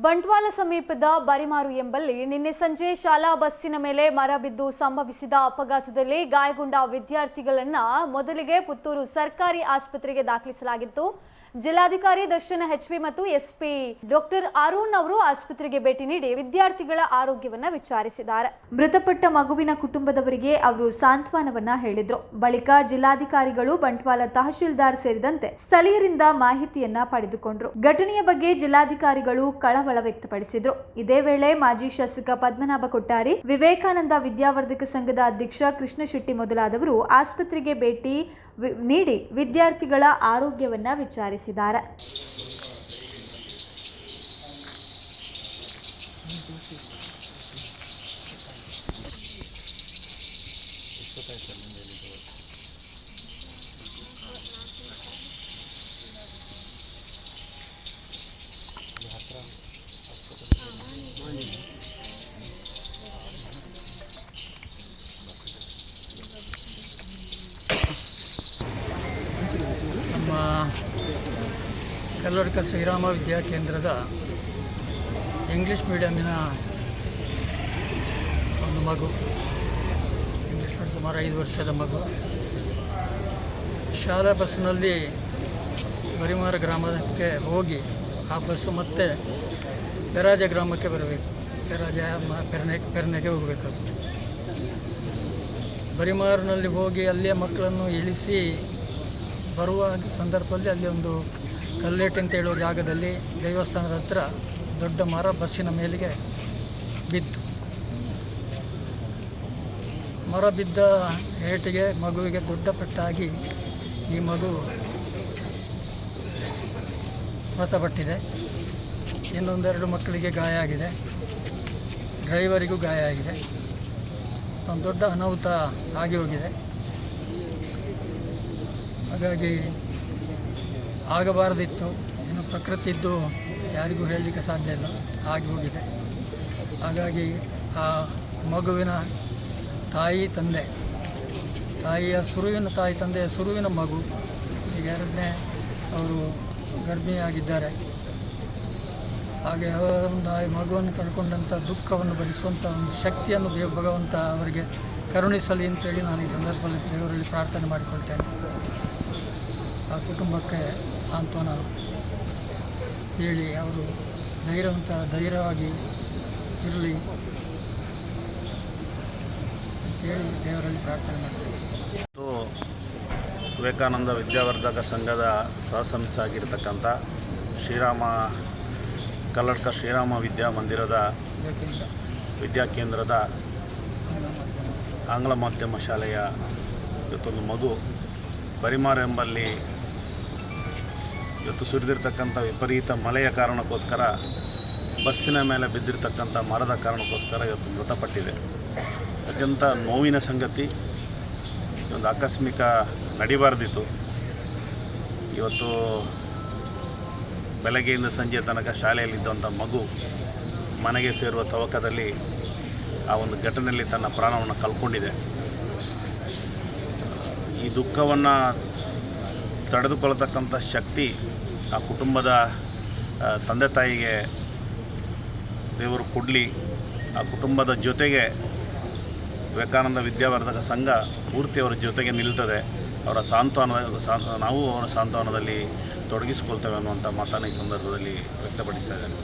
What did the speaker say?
ಬಂಟ್ವಾಳ ಸಮೀಪದ ಬರಿಮಾರು ಎಂಬಲ್ಲಿ ನಿನ್ನೆ ಸಂಜೆ ಶಾಲಾ ಬಸ್ಸಿನ ಮೇಲೆ ಮರ ಬಿದ್ದು ಸಂಭವಿಸಿದ ಅಪಘಾತದಲ್ಲಿ ಗಾಯಗೊಂಡ ವಿದ್ಯಾರ್ಥಿಗಳನ್ನು ಮೊದಲಿಗೆ ಪುತ್ತೂರು ಸರ್ಕಾರಿ ಆಸ್ಪತ್ರೆಗೆ ದಾಖಲಿಸಲಾಗಿತ್ತು. ಜಿಲ್ಲಾಧಿಕಾರಿ ದರ್ಶನ ಎಚ್ಪಿ ಮತ್ತು ಎಸ್ಪಿ ಡಾಕ್ಟರ್ ಅರುಣ್ ಅವರು ಆಸ್ಪತ್ರೆಗೆ ಭೇಟಿ ನೀಡಿ ವಿದ್ಯಾರ್ಥಿಗಳ ಆರೋಗ್ಯವನ್ನ ವಿಚಾರಿಸಿದ್ದಾರೆ. ಮೃತಪಟ್ಟ ಮಗುವಿನ ಕುಟುಂಬದವರಿಗೆ ಅವರು ಸಾಂತ್ವನವನ್ನ ಹೇಳಿದ್ರು. ಬಳಿಕ ಜಿಲ್ಲಾಧಿಕಾರಿಗಳು ಬಂಟ್ವಾಳ ತಹಶೀಲ್ದಾರ್ ಸೇರಿದಂತೆ ಸ್ಥಳೀಯರಿಂದ ಮಾಹಿತಿಯನ್ನ ಪಡೆದುಕೊಂಡರು. ಘಟನೆಯ ಬಗ್ಗೆ ಜಿಲ್ಲಾಧಿಕಾರಿಗಳು ಕಳವಳ ವ್ಯಕ್ತಪಡಿಸಿದ್ರು. ಇದೇ ವೇಳೆ ಮಾಜಿ ಶಾಸಕ ಪದ್ಮನಾಭ ಕೊಟ್ಟಾರಿ, ವಿವೇಕಾನಂದ ವಿದ್ಯಾವರ್ಧಕ ಸಂಘದ ಅಧ್ಯಕ್ಷ ಕೃಷ್ಣ ಶೆಟ್ಟಿ ಮೊದಲಾದವರು ಆಸ್ಪತ್ರೆಗೆ ಭೇಟಿ ನೀಡಿ ವಿದ್ಯಾರ್ಥಿಗಳ ಆರೋಗ್ಯವನ್ನ ವಿಚಾರಿಸಿದ್ದಾರೆ. ನಮ್ಮ ಕಲ್ಲಡ್ಕ ಶ್ರೀರಾಮ ವಿದ್ಯಾಕೇಂದ್ರದ ಇಂಗ್ಲೀಷ್ ಮೀಡಿಯಮಿನ ಒಂದು ಮಗು, ಇಂಗ್ಲೀಷ್ ಮೀಡಿಯಂ ಸುಮಾರು 5 ವರ್ಷದ ಮಗು ಶಾಲಾ ಬಸ್ಸಿನಲ್ಲಿ ಬರಿಮಾರ ಗ್ರಾಮಕ್ಕೆ ಹೋಗಿ ಆ ಬಸ್ಸು ಮತ್ತೆ ಪೆರಾಜ ಗ್ರಾಮಕ್ಕೆ ಬರಬೇಕು. ಪೆರ್ನೆಗೆ ಹೋಗಬೇಕಾಗುತ್ತೆ. ಬರಿಮಾರಿನಲ್ಲಿ ಹೋಗಿ ಅಲ್ಲಿಯ ಮಕ್ಕಳನ್ನು ಇಳಿಸಿ ಬರುವ ಸಂದರ್ಭದಲ್ಲಿ ಅಲ್ಲಿ ಒಂದು ಕಲ್ಲೇಟು ಅಂತ ಹೇಳುವ ಜಾಗದಲ್ಲಿ ದೇವಸ್ಥಾನದ ಹತ್ರ ದೊಡ್ಡ ಮರ ಬಸ್ಸಿನ ಮೇಲಿಗೆ ಬಿತ್ತು. ಮರ ಬಿದ್ದ ಏಟಿಗೆ ಮಗುವಿಗೆ ದೊಡ್ಡ ಪೆಟ್ಟಾಗಿ ಈ ಮಗು ಮೃತಪಟ್ಟಿದೆ. ಇನ್ನೊಂದೆರಡು ಮಕ್ಕಳಿಗೆ ಗಾಯ ಆಗಿದೆ, ಡ್ರೈವರಿಗೂ ಗಾಯ ಆಗಿದೆ. ಒಂದು ದೊಡ್ಡ ಅನಾಹುತ ಆಗಿ ಹೋಗಿದೆ. ಹಾಗಾಗಿ ಆಗಬಾರದಿತ್ತು, ಇನ್ನು ಪ್ರಕೃತಿದ್ದು ಯಾರಿಗೂ ಹೇಳಲಿಕ್ಕೆ ಸಾಧ್ಯ ಇಲ್ಲ, ಆಗಿ ಹೋಗಿದೆ. ಹಾಗಾಗಿ ಆ ಮಗುವಿನ ತಾಯಿ ತಂದೆ, ತಾಯಿಯ ಸುರುವಿನ ತಾಯಿ ತಂದೆಯ ಸುರುವಿನ ಮಗು, ಈಗ ಎರಡನೇ ಅವರು ಗರ್ಭಿಣಿಯಾಗಿದ್ದಾರೆ. ಹಾಗೆ ಒಂದು ಮಗುವನ್ನು ಕಳ್ಕೊಂಡಂಥ ದುಃಖವನ್ನು ಭರಿಸುವಂಥ ಒಂದು ಶಕ್ತಿಯನ್ನು ಭಗವಂತ ಅವರಿಗೆ ಕರುಣಿಸಲಿ ಅಂತೇಳಿ ನಾನು ಈ ಸಂದರ್ಭದಲ್ಲಿ ದೇವರಲ್ಲಿ ಪ್ರಾರ್ಥನೆ ಮಾಡಿಕೊಳ್ತೇನೆ. ಆ ಕುಟುಂಬಕ್ಕೆ ಸಾಂತ್ವನ ಹೇಳಿ ಅವರು ಧೈರ್ಯವಾಗಿ ಇರಲಿ ಅಂತೇಳಿ ದೇವರಲ್ಲಿ ಪ್ರಾರ್ಥನೆ ಮಾಡ್ತೇನೆ. ವಿವೇಕಾನಂದ ವಿದ್ಯಾವರ್ಧಕ ಸಂಘದ ಸಹಸಂಸ್ಥೆ ಆಗಿರತಕ್ಕಂಥ ಕಲ್ಲಡ್ಕ ಶ್ರೀರಾಮ ವಿದ್ಯಾಮಂದಿರದ ವಿದ್ಯಾಕೇಂದ್ರದ ಆಂಗ್ಲ ಮಾಧ್ಯಮ ಶಾಲೆಯ ಇವತ್ತೊಂದು ಮಗು ಬರಿಮಾರು ಎಂಬಲ್ಲಿ ಇವತ್ತು ಸುರಿದಿರ್ತಕ್ಕಂಥ ವಿಪರೀತ ಮಳೆಯ ಕಾರಣಕ್ಕೋಸ್ಕರ ಬಸ್ಸಿನ ಮೇಲೆ ಬಿದ್ದಿರ್ತಕ್ಕಂಥ ಮರದ ಕಾರಣಕ್ಕೋಸ್ಕರ ಇವತ್ತು ಮೃತಪಟ್ಟಿದೆ. ಅತ್ಯಂತ ನೋವಿನ ಸಂಗತಿ. ಒಂದು ಆಕಸ್ಮಿಕ ನಡಿಬಾರ್ದಿತ್ತು. ಇವತ್ತು ಬೆಳಗ್ಗೆಯಿಂದ ಸಂಜೆ ತನಕ ಶಾಲೆಯಲ್ಲಿದ್ದಂಥ ಮಗು ಮನೆಗೆ ಸೇರುವ ತವಕದಲ್ಲಿ ಆ ಒಂದು ಘಟನೆಯಲ್ಲಿ ತನ್ನ ಪ್ರಾಣವನ್ನು ಕಳ್ಕೊಂಡಿದೆ. ಈ ದುಃಖವನ್ನು ತಡೆದುಕೊಳ್ಳತಕ್ಕಂಥ ಶಕ್ತಿ ಆ ಕುಟುಂಬದ ತಂದೆ ತಾಯಿಗೆ ದೇವರು ಕೊಡಲಿ. ಆ ಕುಟುಂಬದ ಜೊತೆಗೆ ವಿವೇಕಾನಂದ ವಿದ್ಯಾವರ್ಧಕ ಸಂಘ ಪೂರ್ತಿ ಅವರ ಜೊತೆಗೆ ನಿಲ್ತದೆ. ಅವರ ನಾವು ಅವರ ಸಾಂತ್ವನದಲ್ಲಿ ತೊಡಗಿಸಿಕೊಳ್ತೇವೆ ಅನ್ನುವಂಥ ಮಾತನ್ನು ಈ ಸಂದರ್ಭದಲ್ಲಿ ವ್ಯಕ್ತಪಡಿಸ್ತಾ ಇದ್ದೇನೆ.